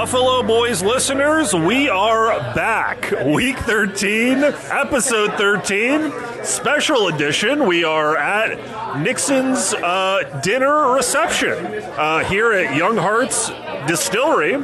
Buffalo Boys listeners, we are back. Week 13, episode 13, special edition. We are at Nixon's dinner reception here at Young Hearts Distillery.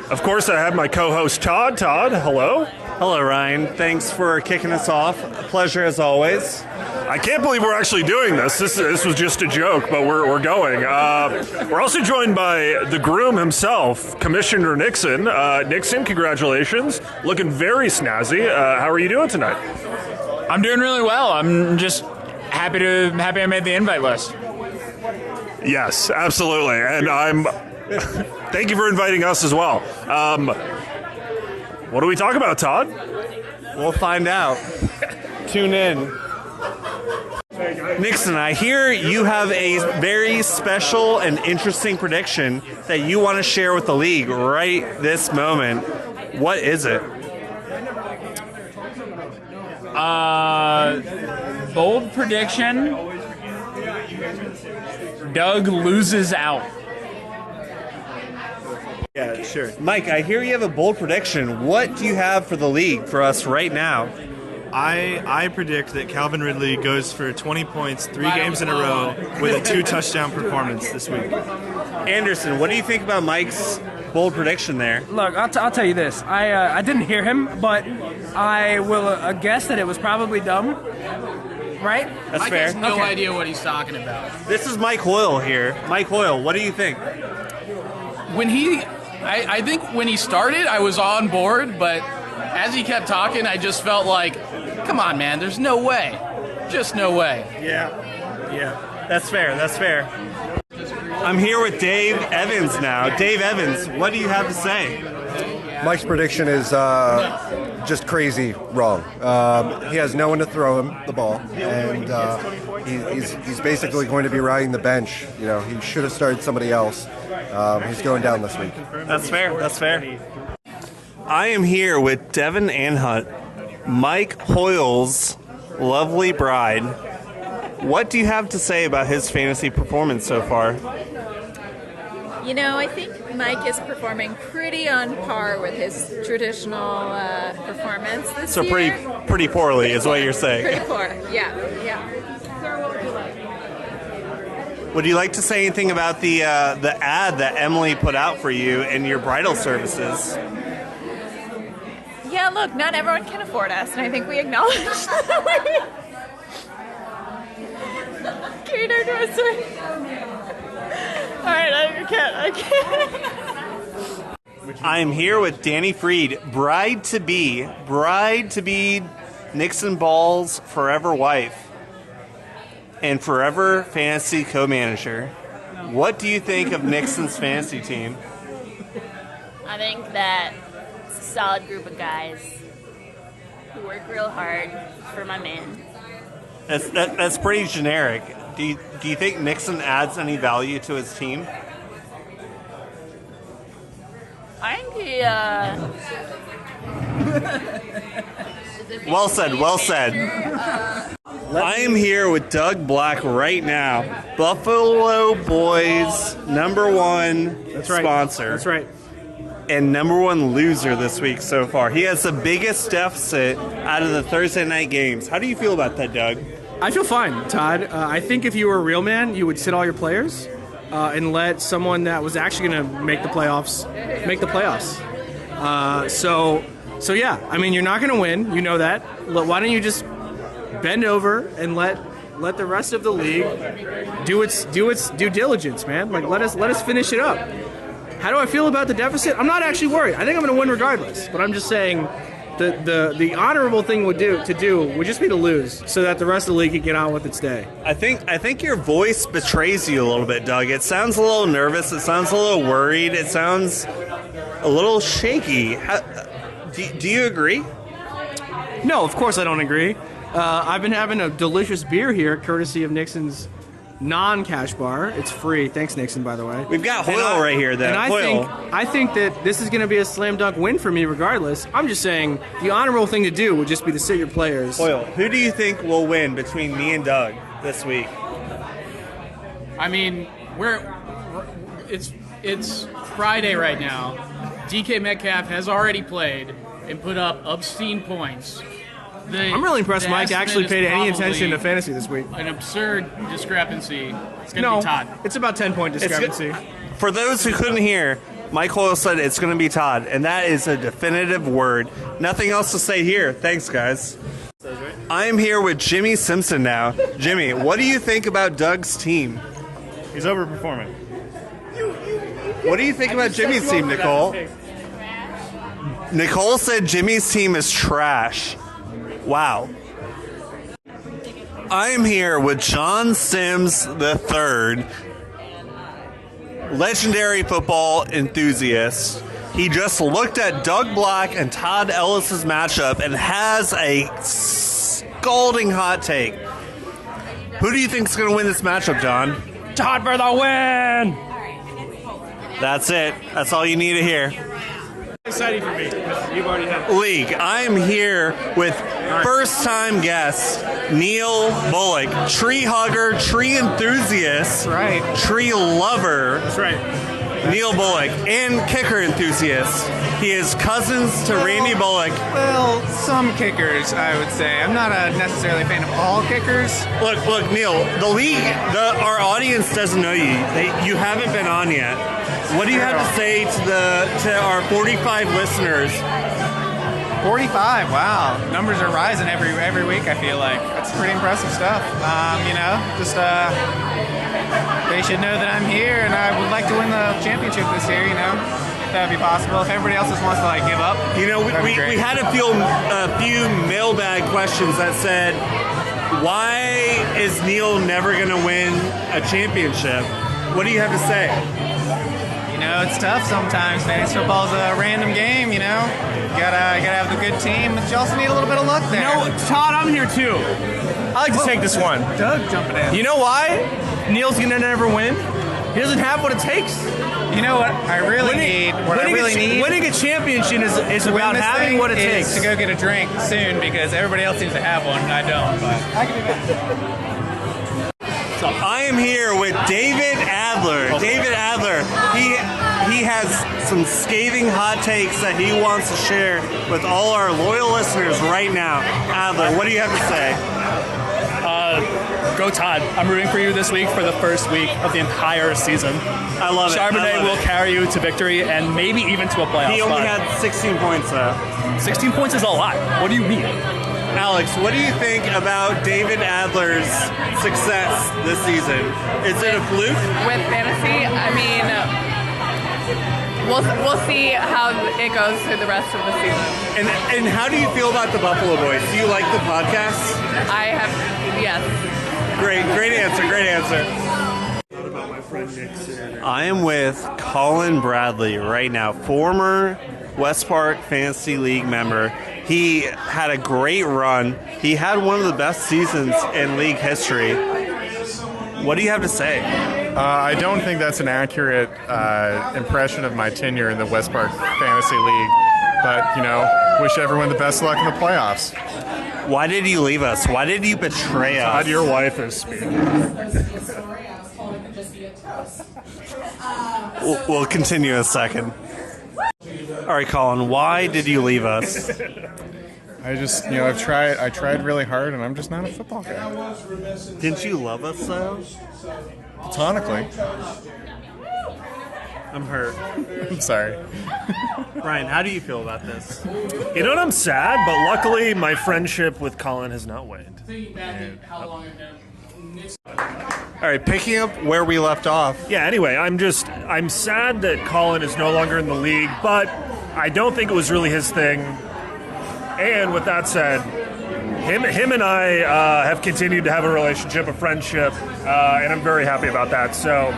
Of course, I have my co-host Todd. Todd, hello. Hello, Ryan. Thanks for kicking us off. A pleasure as always. I can't believe we're actually doing this. This was just a joke, but we're going. We're also joined by the groom himself, Commissioner Nixon. Nixon, congratulations. Looking very snazzy. How are you doing tonight? I'm doing really well. I'm just happy I made the invite list. Yes, absolutely. And I'm... Thank you for inviting us as well. What do we talk about, Todd? We'll find out. Tune in. Nixon, I hear you have a very special and interesting prediction that you want to share with the league right this moment. What is it? Bold prediction. Doug loses out. Yeah, sure. Mike, I hear you have a bold prediction. What do you have for the league for us right now? I predict that Calvin Ridley goes for 20 points 3 games in a row with a 2-touchdown performance this week. Anderson, what do you think about Mike's bold prediction there? Look, I'll tell you this. I didn't hear him, but I will guess that it was probably dumb. Right? That's Mike fair. has no idea what he's talking about. This is Mike Hoyle here. Mike Hoyle, what do you think? I think when he started, I was on board, but as he kept talking, I just felt like, come on, man, there's no way. Just no way. Yeah. That's fair. I'm here with Dave Evans now. Dave Evans, what do you have to say? Mike's prediction is just crazy wrong. He has no one to throw him the ball, and he's basically going to be riding the bench. You know, he should have started somebody else. He's going down this week. That's fair. I am here with Devin Anhut, Mike Hoyle's lovely bride. What do you have to say about his fantasy performance so far? You know, I think Mike is performing pretty on par with his traditional performance this year. So pretty poorly is what you're saying. Pretty poor, yeah. Would you like to say anything about the ad that Emily put out for you in your bridal services? Yeah, look, not everyone can afford us, and I think we acknowledge that. Cater to us. All right, I can't. I am here with Danny Freed, bride to be Nixon Ball's forever wife and forever fantasy co-manager. What do you think of Nixon's fantasy team? I think that it's a solid group of guys who work real hard for my man. That's pretty generic. Do you think Nixon adds any value to his team? I think he, Well said. I am here with Doug Black right now, Buffalo Boys #1 sponsor. That's right. And #1 loser this week so far. He has the biggest deficit out of the Thursday night games. How do you feel about that, Doug? I feel fine, Todd. I think if you were a real man, you would sit all your players and let someone that was actually going to make the playoffs make the playoffs. So yeah, I mean, you're not going to win. You know that. Why don't you just bend over and let the rest of the league do its due diligence, man? Like let us finish it up. How do I feel about the deficit? I'm not actually worried. I think I'm going to win regardless. But I'm just saying the honorable thing would just be to lose so that the rest of the league can get on with its day. I think your voice betrays you a little bit, Doug. It sounds a little nervous. It sounds a little worried. It sounds a little shaky. Do you agree? No, of course I don't agree. I've been having a delicious beer here, courtesy of Nixon's non-cash bar. It's free. Thanks, Nixon, by the way. We've got Hoyle right here, though. And I think that this is going to be a slam dunk win for me regardless. I'm just saying the honorable thing to do would just be to sit your players. Hoyle, who do you think will win between me and Doug this week? I mean, it's Friday right now, DK Metcalf has already played and put up obscene points. I'm really impressed Mike actually paid any attention to fantasy this week. An absurd discrepancy. It's going to be Todd. It's about 10-point discrepancy. For those who couldn't hear, Mike Hoyle said it's going to be Todd, and that is a definitive word. Nothing else to say here. Thanks, guys. I am here with Jimmy Simpson now. Jimmy, what do you think about Doug's team? He's overperforming. What do you think about Jimmy's team, Nicole? Nicole said Jimmy's team is trash. Wow. I am here with John Sims III, legendary football enthusiast. He just looked at Doug Black and Todd Ellis's matchup and has a scalding hot take. Who do you think is going to win this matchup, John? Todd for the win! That's it. That's all you need to hear. Exciting for me. You've already had League. I am here with first-time guest Neil Bullock, tree hugger, tree enthusiast, tree lover. That's right. Neil Bullock, and kicker enthusiast. He is cousins to Randy Bullock. Well, some kickers, I would say. I'm not necessarily a fan of all kickers. Look, Neil. The league, our audience doesn't know you. You haven't been on yet. What do you have to say to our 45 listeners? 45, wow. Numbers are rising every week, I feel like. That's pretty impressive stuff. They should know that I'm here and I would like to win the championship this year, if that would be possible. If everybody else just wants to give up. We had a few mailbag questions that said, why is Neil never going to win a championship? What do you have to say? It's tough sometimes. Fantasy football's a random game, You gotta have the good team, but you also need a little bit of luck there. Todd, I'm here too. I like to take this one. Doug jumping in. You know why Neil's gonna never win? He doesn't have what it takes. You know what? I really need. Winning a championship is about having what it takes. To go get a drink soon because everybody else seems to have one and I don't. But I can do that. I am here with David Adler. David Adler, he has some scathing hot takes that he wants to share with all our loyal listeners right now. Adler, what do you have to say? Go Todd. I'm rooting for you this week for the first week of the entire season. I love it. Charbonnet will carry you to victory and maybe even to a playoff He only spot. had 16 points, though. 16 points is a lot. What do you mean? Alex, what do you think about David Adler's success this season? Is it a fluke? With fantasy, we'll see how it goes through the rest of the season. And how do you feel about the Buffalo Boys? Do you like the podcast? Yes. Great answer. What about my friend Nixon? I am with Colin Bradley right now, former West Park Fantasy League member. He had a great run. He had one of the best seasons in league history. What do you have to say? I don't think that's an accurate impression of my tenure in the West Park Fantasy League. But, wish everyone the best luck in the playoffs. Why did you leave us? Why did you betray us? Todd, your wife is speaking. We'll continue in a second. All right, Colin, why did you leave us? I just, I tried really hard, and I'm just not a football guy. Didn't you love us, though? Platonically. I'm hurt. I'm sorry. Ryan, how do you feel about this? I'm sad, but luckily my friendship with Colin has not waned. All right, picking up where we left off. Yeah, anyway, I'm sad that Colin is no longer in the league, but I don't think it was really his thing. And with that said, him and I have continued to have a relationship, a friendship, and I'm very happy about that. So,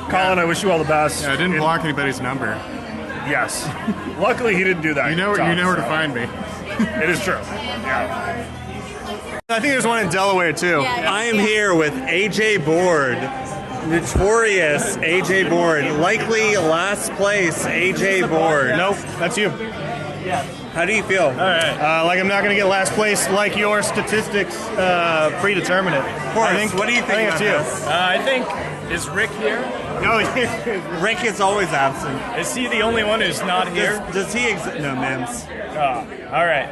Colin, I wish you all the best. Yeah, I didn't block anybody's number. Yes. Luckily, he didn't do that. You know where to find me. It is true. Yeah. I think there's one in Delaware, too. Yeah. I am here with AJ Board. Notorious AJ Board. Likely last place AJ Board. Nope, that's you. How do you feel? All right. Like I'm not going to get last place like your statistics predetermine it. What do you think? I think it's you. I think, is Rick here? No, Rick is always absent. Is he the only one who's not here? Does he exist? No, Mims. Oh, all right.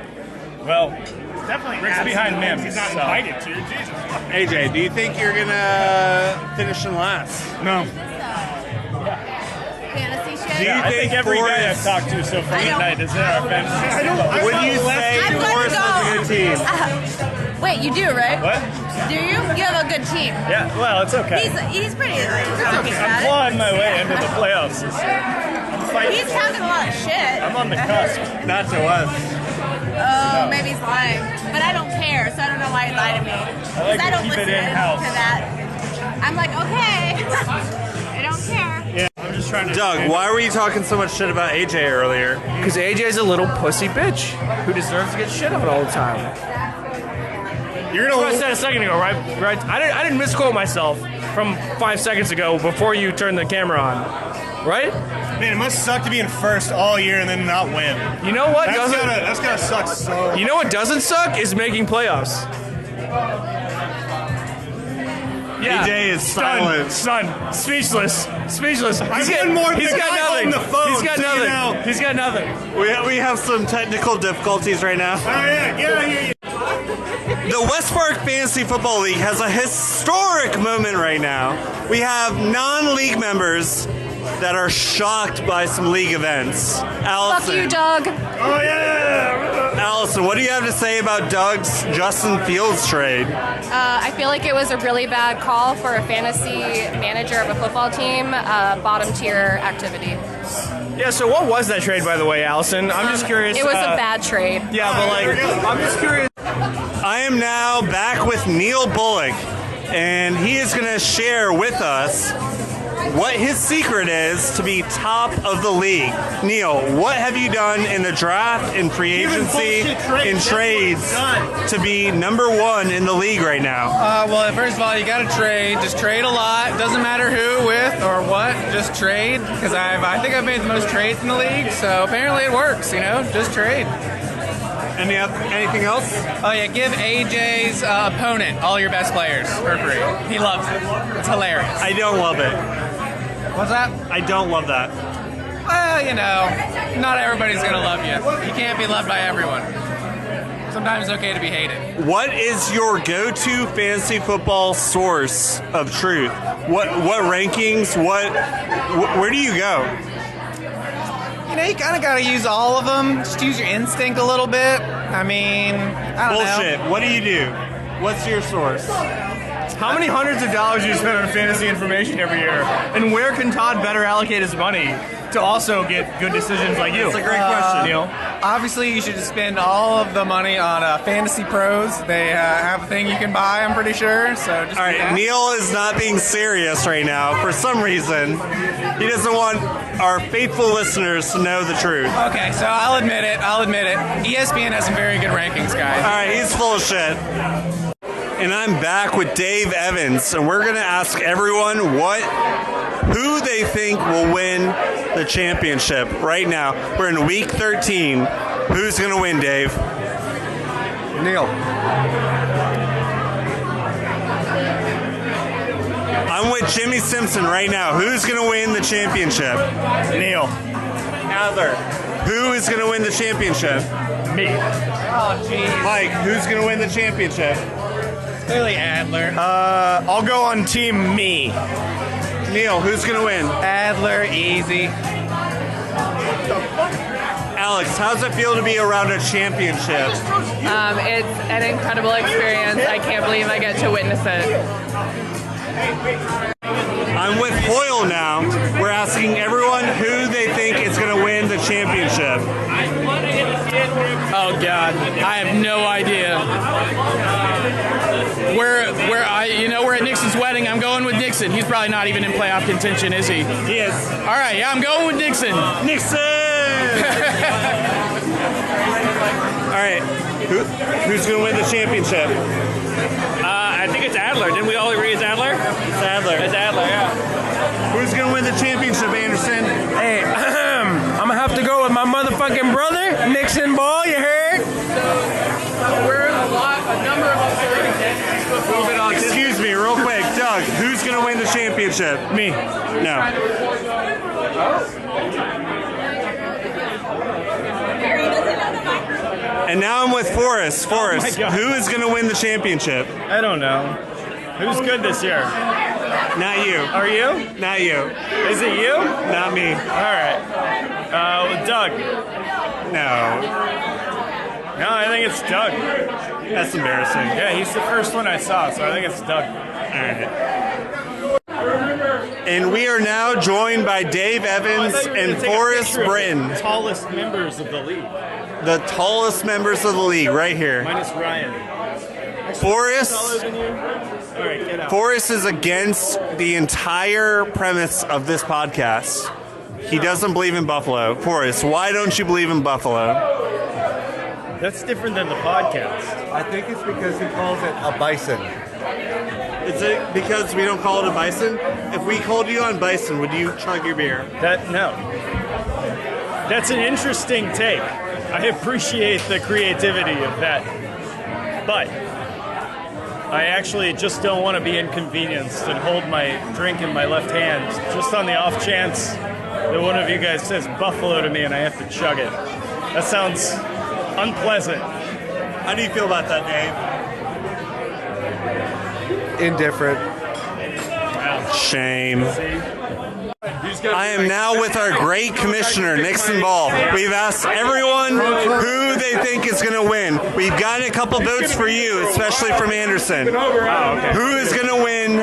Well, definitely Rick's behind Mims. He's not invited to. Jesus. AJ, do you think you're gonna finish in last? No. Fantasy shit? Yeah, I think every guy I've Forrest- talked to so far tonight is in our fantasy. Would you say I'm gonna Forrest has a good team? Wait, you do, right? What? Do you? You have a good team. Yeah, well, it's okay. He's pretty like talking I'm about clawing my way into the playoffs this year. it. He's talking a lot of shit. I'm on the cusp. Not to us. Oh, maybe he's lying. But I don't care, so I don't know why he lied to me. Because I, to don't keep listen it in-house. to that. I'm like, okay. I don't care. Yeah, I'm just trying to. Doug, why were you talking so much shit about AJ earlier? Because AJ's a little pussy bitch who deserves to get shit on all the time. You're That's gonna. what I said a second ago, right? I didn't misquote myself from 5 seconds ago before you turned the camera on, right? Man, it must suck to be in first all year and then not win. You know what? That's gotta suck so. You know what doesn't suck is making playoffs. Yeah. AJ is silent. Stunned. Speechless. He's won more than He's the got guy nothing. on the phone, He's got so you nothing. know. He's got nothing. We have some technical difficulties right now. Oh yeah, get out of here. The West Park Fantasy Football League has a historic moment right now. We have non-league members that are shocked by some league events. Allison. Fuck you, Doug. Oh yeah. Allison, what do you have to say about Doug's Justin Fields trade? I feel like it was a really bad call for a fantasy manager of a football team, bottom tier activity. Yeah, so what was that trade, by the way, Allison? I'm just curious. It was a bad trade. Yeah, but I'm just curious. I am now back with Neil Bullock, and he is going to share with us what his secret is to be top of the league. Neil, what have you done in the draft, in free agency, in trades to be number one in the league right now? Well, first of all, you got to trade. Just trade a lot. Doesn't matter who, with, or what. Just trade. Because I think I've made the most trades in the league. So apparently it works. Just trade. Anything else? Oh yeah, give AJ's opponent all your best players for free. He loves it. It's hilarious. I don't love it. What's that? I don't love that. Well, not everybody's gonna love you. You can't be loved by everyone. Sometimes it's okay to be hated. What is your go-to fantasy football source of truth? What rankings? Where do you go? You kind of got to use all of them. Just use your instinct a little bit. I don't know. Bullshit. What do you do? What's your source? How many hundreds of dollars do you spend on fantasy information every year? And where can Todd better allocate his money to also get good decisions like you? That's a great question, Neil. Obviously, you should spend all of the money on Fantasy Pros. They have a thing you can buy, I'm pretty sure. So just all right, Neil is not being serious right now. For some reason, he doesn't want our faithful listeners to know the truth. Okay, so I'll admit it. ESPN has some very good rankings, guys. All right, he's full of shit. And I'm back with Dave Evans, and we're going to ask everyone who they think will win the championship right now. We're in week 13. Who's going to win, Dave? Neil. I'm with Jimmy Simpson right now. Who's going to win the championship? Neil. Adler. Who is going to win the championship? Me. Oh, jeez. Mike, who's going to win the championship? Clearly Adler. I'll go on team me. Neil, who's going to win? Adler, easy. Alex, how's it feel to be around a championship? It's an incredible experience. I can't believe I get to witness it. I'm with Hoyle now. We're asking everyone who they think is going to win the championship. Oh God, I have no idea. We're at Nixon's wedding. I'm going with Nixon. He's probably not even in playoff contention, is he? He is. All right, yeah, I'm going with Nixon. Nixon! All right, who's going to win the championship? I think it's Adler. Didn't we all agree it's Adler? It's Adler. It's Adler, yeah. Who's going to win the championship, Anderson? Hey, I'm gonna have to go with my motherfucking brother, Nixon Ball. You heard? We're a number of us already. Excuse me, real quick, Doug. Who's going to win the championship? championship? Me. No. And now I'm with Forrest. Forrest, who is going to win the championship? I don't know. Who's good this year? Not you. Are you? Not you. Is it you? Not me. All right. Doug. No. No, I think it's Doug. That's embarrassing. Yeah, he's the first one I saw, so I think it's Doug. All right. And we are now joined by Dave Evans and Forrest Britton. Tallest members of the league. The tallest members of the league, right here. Minus Ryan. Forrest. Taller than you? All right, get out. Forrest is against the entire premise of this podcast. He doesn't believe in Buffalo. Forrest, why don't you believe in Buffalo? That's different than the podcast. I think it's because he calls it a bison. Is it because we don't call it a bison? If we called you on bison, would you chug your beer? No. That's an interesting take. I appreciate the creativity of that. But I actually just don't want to be inconvenienced and hold my drink in my left hand just on the off chance that one of you guys says Buffalo to me and I have to chug it. That sounds unpleasant. How do you feel about that, Dave? Indifferent. Shame. I am now with our great commissioner, Nixon Ball. We've asked everyone who they think is going to win. We've gotten a couple votes for you, especially from Anderson. Who is going to win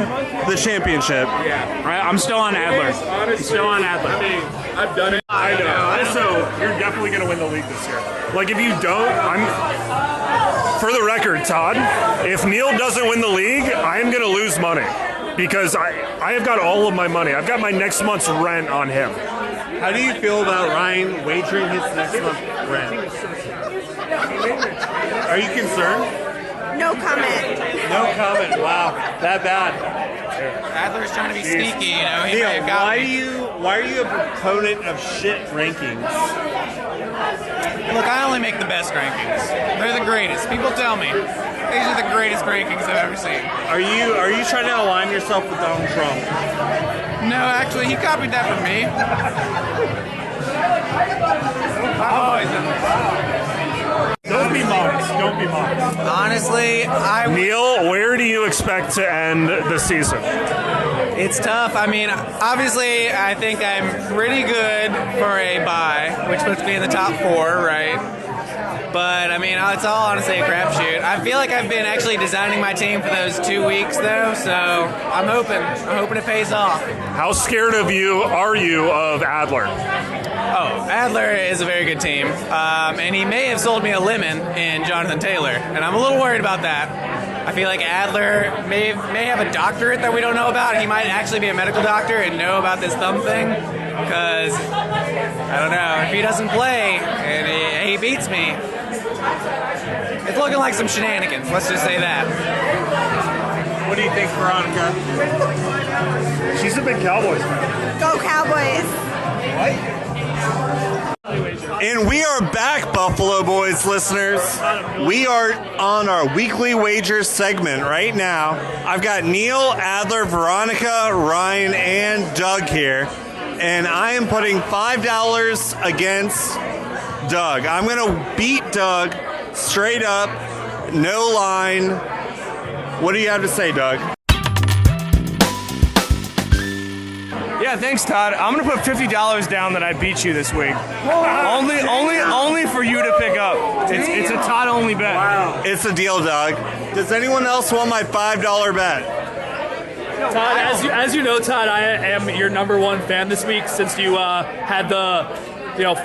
the championship? I'm still on Adler. I've done it. I know. So you're definitely going to win the league this year. Like, if you don't, for the record, Todd, if Neil doesn't win the league, I'm going to lose money. Because I have got all of my money. I've got my next month's rent on him. How do you feel about Ryan wagering his next month's rent? Are you concerned? No comment. No comment. Wow, that bad. Adler's trying to be sneaky, you know. He Neil, may have got why me. are you a proponent of shit rankings? Look, I only make the best rankings. They're the greatest. People tell me these are the greatest rankings I've ever seen. Are you trying to align yourself with Donald Trump? No, actually, he copied that from me. Don't be mocked. Don't be mocked. Honestly, Neil, where do you expect to end the season? It's tough. I mean, obviously, I think I'm pretty good for a bye, which puts me in the top 4, right? But, I mean, it's all honestly a crapshoot. I feel like I've been actually designing my team for those 2 weeks, though, so I'm hoping it pays off. How scared are you of Adler? Oh, Adler is a very good team, and he may have sold me a lemon in Jonathan Taylor, and I'm a little worried about that. I feel like Adler may have a doctorate that we don't know about. He might actually be a medical doctor and know about this thumb thing, because, I don't know, if he doesn't play and he beats me, it's looking like some shenanigans, let's just say that. What do you think, Veronica? She's a big Cowboys fan. Go Cowboys. What? And we are back, Buffalo Boys listeners. We are on our weekly wagers segment right now. I've got Neil, Adler, Veronica, Ryan, and Doug here. And I am putting $5 against Doug. I'm going to beat Doug straight up, no line. What do you have to say, Doug? Yeah, thanks, Todd. I'm gonna put $50 down that I beat you this week. Only for you to pick up. It's a Todd only bet. Wow. It's a deal, Doug. Does anyone else want my $5 bet? Todd, as you know, Todd, I am your number one fan this week since you had the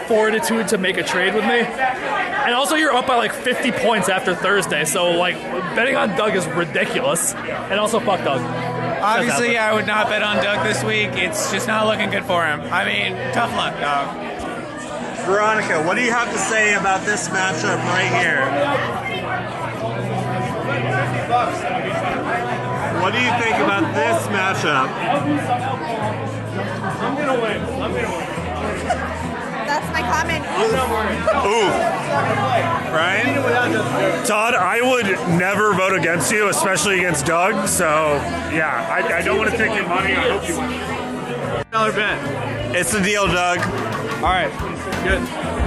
fortitude to make a trade with me. And also you're up by like 50 points after Thursday, so like betting on Doug is ridiculous. And also fuck Doug. Obviously, I would not bet on Doug this week. It's just not looking good for him. I mean, tough luck, dog. Veronica, what do you have to say about this matchup right here? What do you think about this matchup? I'm gonna win. That's my comment. Ooh. Ryan? Todd, I would never vote against you, especially against Doug. So, yeah, I don't want to take your money. I hope you win. $1 bet. It's the deal, Doug. All right. Good.